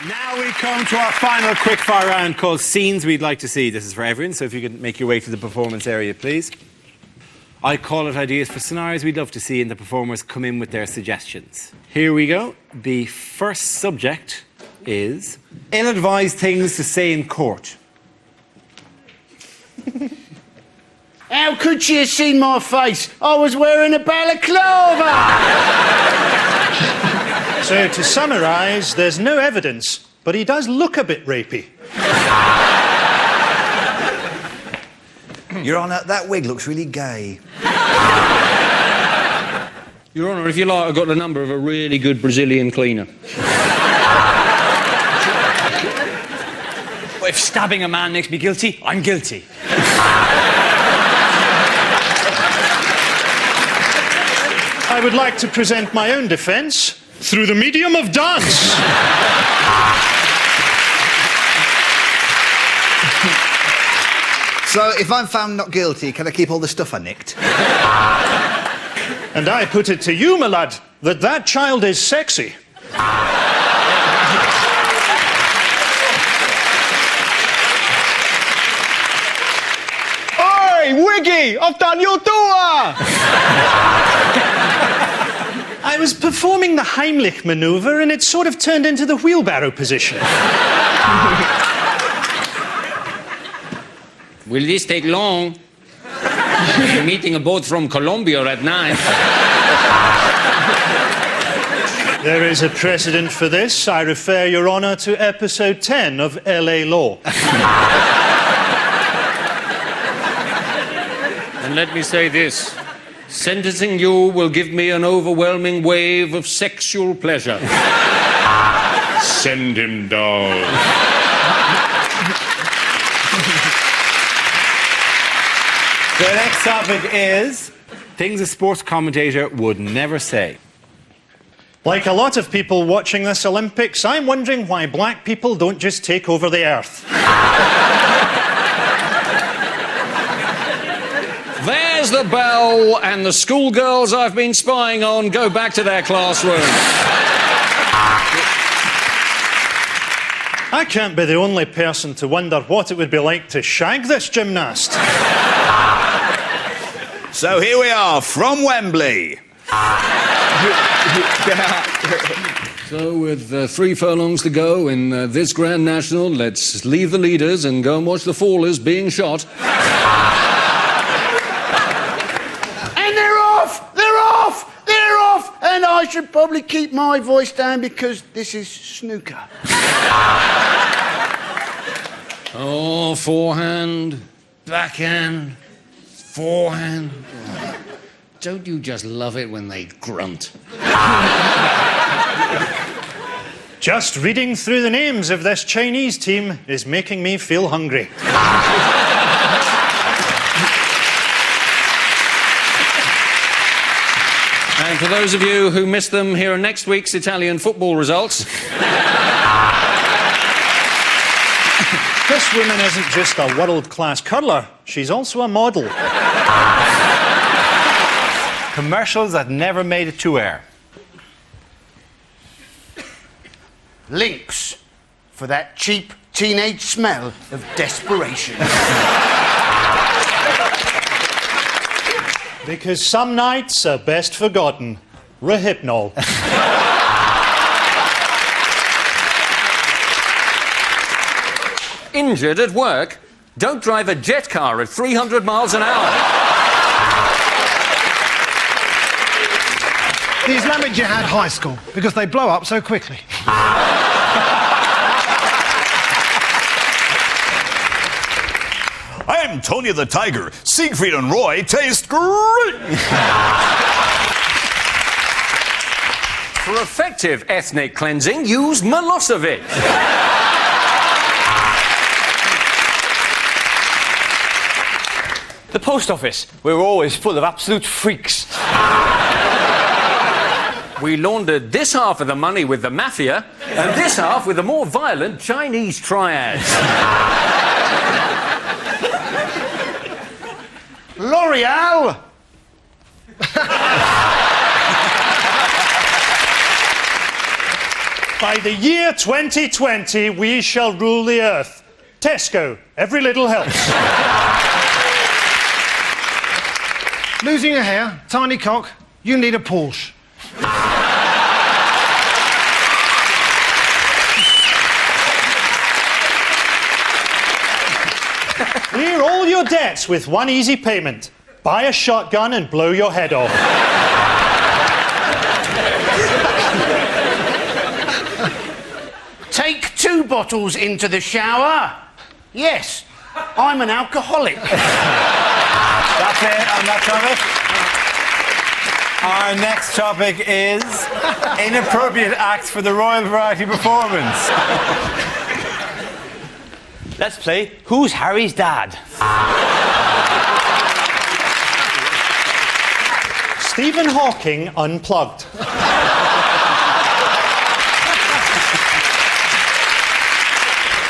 Now we come to our final quickfire round called Scenes We'd Like to See. This is for everyone, so if you could make your way to the performance area, please. I call it ideas for scenarios we'd love to see, and the performers come in with their suggestions. Here we go. The first subject is ill-advised things to say in court. How could she have seen my face? I was wearing a balaclava! So, to summarise, there's no evidence, but he does look a bit rapey. Your Honour, that wig looks really gay. Your Honour, if you like, I've got the number of a really good Brazilian cleaner. If stabbing a man makes me guilty, I'm guilty. I would like to present my own defence through the medium of dance. So, if I'm found not guilty, can I keep all the stuff I nicked? And I put it to you, my lad, that child is sexy. Oi, Wiggy! I've done your door! I was performing the Heimlich manoeuvre and it sort of turned into the wheelbarrow position. Will this take long? We're meeting a boat from Colombia at 9. There is a precedent for this. I refer, Your Honour, to episode 10 of LA Law. And let me say this. Sentencing you will give me an overwhelming wave of sexual pleasure. Send him down. The next topic is things a sports commentator would never say. Like a lot of people watching this Olympics, I'm wondering why black people don't just take over the earth. There's the bell, and the schoolgirls I've been spying on go back to their classrooms. I can't be the only person to wonder what it would be like to shag this gymnast. So here we are, from Wembley. So, with 3 furlongs to go in this Grand National, let's leave the leaders and go and watch the fallers being shot. And I should probably keep my voice down because this is snooker. Oh, forehand, backhand, forehand. Don't you just love it when they grunt? Just reading through the names of this Chinese team is making me feel hungry. And for those of you who missed them, here are next week's Italian football results. This woman isn't just a world-class curler, she's also a model. Commercials that never made it to air. Lynx, for that cheap teenage smell of desperation. Because some nights are best forgotten. Rohypnol. Injured at work? Don't drive a jet car at 300 miles an hour. The Islamic Jihad High School, because they blow up so quickly. I am Tonya the Tiger. Siegfried and Roy taste great. For effective ethnic cleansing, use Milosevic. The post office. We're always full of absolute freaks. We laundered this half of the money with the mafia and this half with the more violent Chinese triads. L'Oreal! By the year 2020, we shall rule the earth. Tesco, every little helps. Losing a hair, tiny cock, you need a Porsche. Clear all your debts with one easy payment. Buy a shotgun and blow your head off. Take 2 bottles into the shower. Yes, I'm an alcoholic. That's it on that topic. Our next topic is inappropriate acts for the Royal Variety Performance. Let's play Who's Harry's Dad? Stephen Hawking unplugged.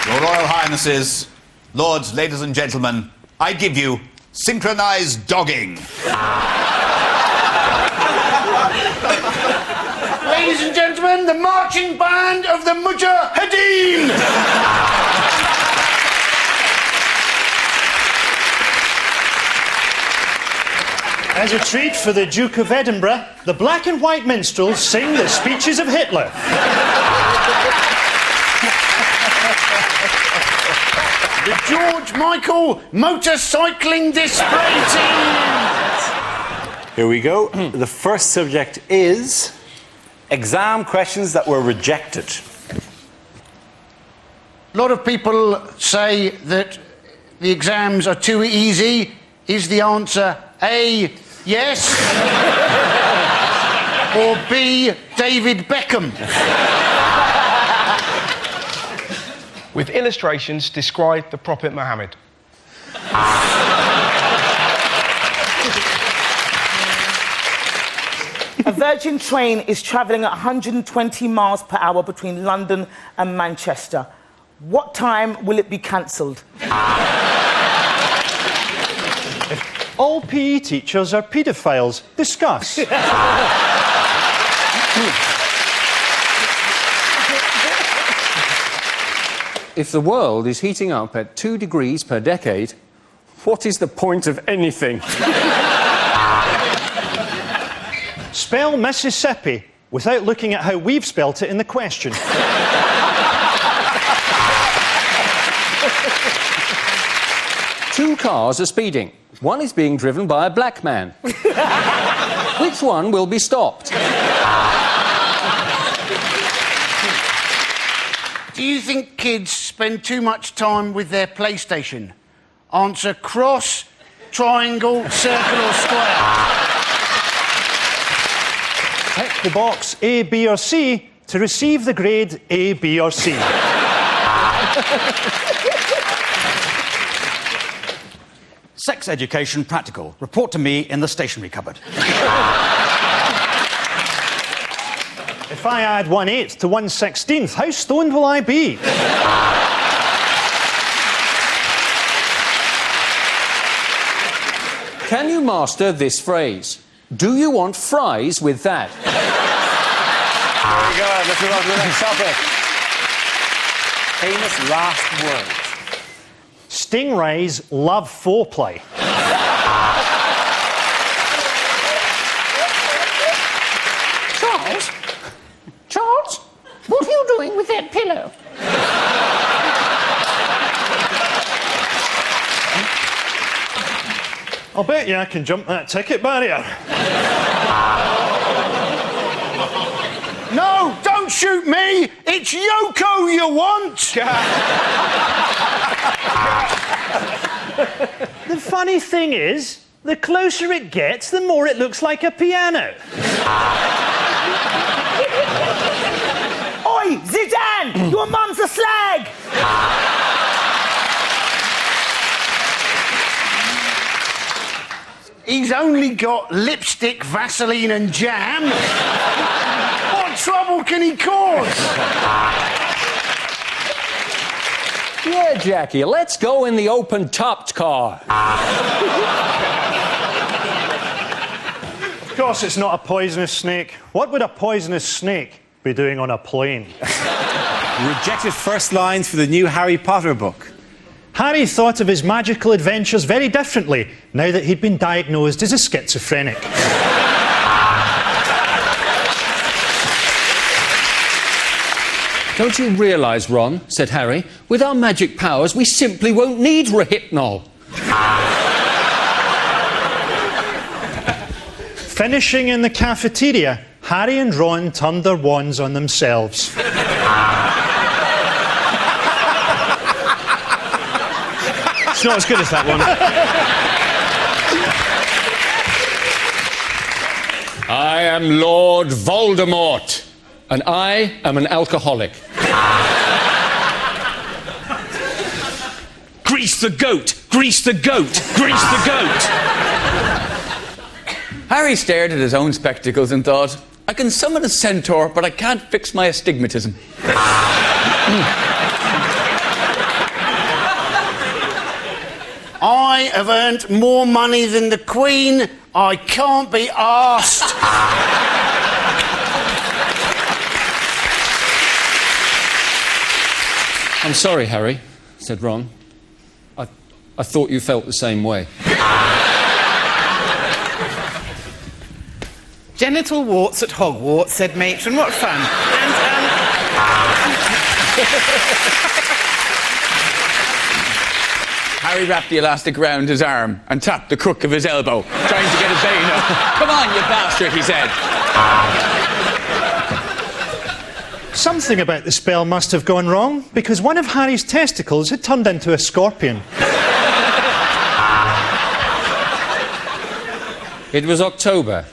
Your Royal Highnesses, Lords, ladies and gentlemen, I give you synchronised dogging. Ladies and gentlemen, the marching band of the Mujahideen. As a treat for the Duke of Edinburgh, the black and white minstrels sing the speeches of Hitler. The George Michael motorcycling display team. Here we go. The first subject is exam questions that were rejected. A lot of people say that the exams are too easy. Is the answer A, yes? Or B, David Beckham? With illustrations, describe the Prophet Muhammad. A Virgin train is travelling at 120 miles per hour between London and Manchester. What time will it be cancelled? All PE teachers are paedophiles. Discuss. If the world is heating up at 2 degrees per decade, what is the point of anything? Spell Mississippi without looking at how we've spelt it in the question. Two cars are speeding. One is being driven by a black man. Which one will be stopped? Do you think kids spend too much time with their PlayStation? Answer cross, triangle, circle or square. Tick the box A, B or C to receive the grade A, B or C. Sex education practical. Report to me in the stationery cupboard. If I add 1/8 to 1/16, how stoned will I be? Can you master this phrase? Do you want fries with that? Very good. Let's move on to the next topic. Famous last words. Stingrays love foreplay. Charles? Charles? What are you doing with that pillow? I'll bet you I can jump that ticket barrier. No, don't shoot me! It's Yoko you want! The funny thing is, the closer it gets, the more it looks like a piano. Oi, Zidane! Your mum's a slag! He's only got lipstick, Vaseline and jam. What trouble can he cause? Yeah, Jackie, let's go in the open-topped car. Of course it's not a poisonous snake. What would a poisonous snake? be doing on a plane? Rejected first lines for the new Harry Potter book. Harry thought of his magical adventures very differently now that he'd been diagnosed as a schizophrenic. Don't you realise, Ron, said Harry, with our magic powers, we simply won't need Rohypnol. Finishing in the cafeteria, Harry and Ron turned their wands on themselves. It's not as good as that one. I am Lord Voldemort, and I am an alcoholic. Grease the goat! Grease the goat! Grease the goat! Harry stared at his own spectacles and thought, I can summon a centaur, but I can't fix my astigmatism. I have earned more money than the Queen. I can't be asked. I'm sorry, Harry, said Ron. I thought you felt the same way. Genital warts at Hogwarts, said Matron. What fun. Harry wrapped the elastic round his arm and tapped the crook of his elbow, trying to get his vein up. Come on, you bastard, he said. Something about the spell must have gone wrong, because one of Harry's testicles had turned into a scorpion. It was October,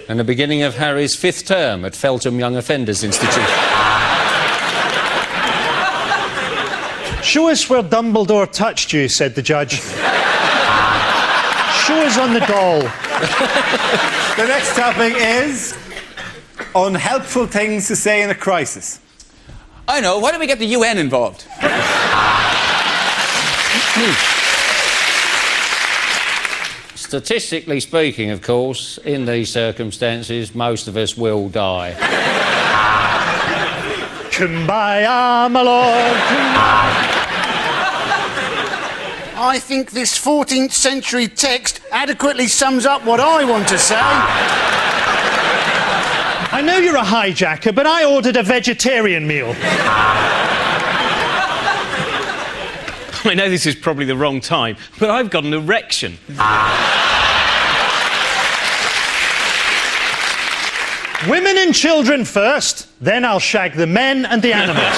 and the beginning of Harry's 5th term at Feltham Young Offenders Institute. Show us where Dumbledore touched you, said the judge. Show us on the doll. The next topic is unhelpful things to say in a crisis. I know, why don't we get the UN involved? Statistically speaking, of course, in these circumstances, most of us will die. Kumbaya, my lord. I think this 14th century text adequately sums up what I want to say. I know you're a hijacker, but I ordered a vegetarian meal. I know this is probably the wrong time, but I've got an erection. Women and children first, then I'll shag the men and the animals.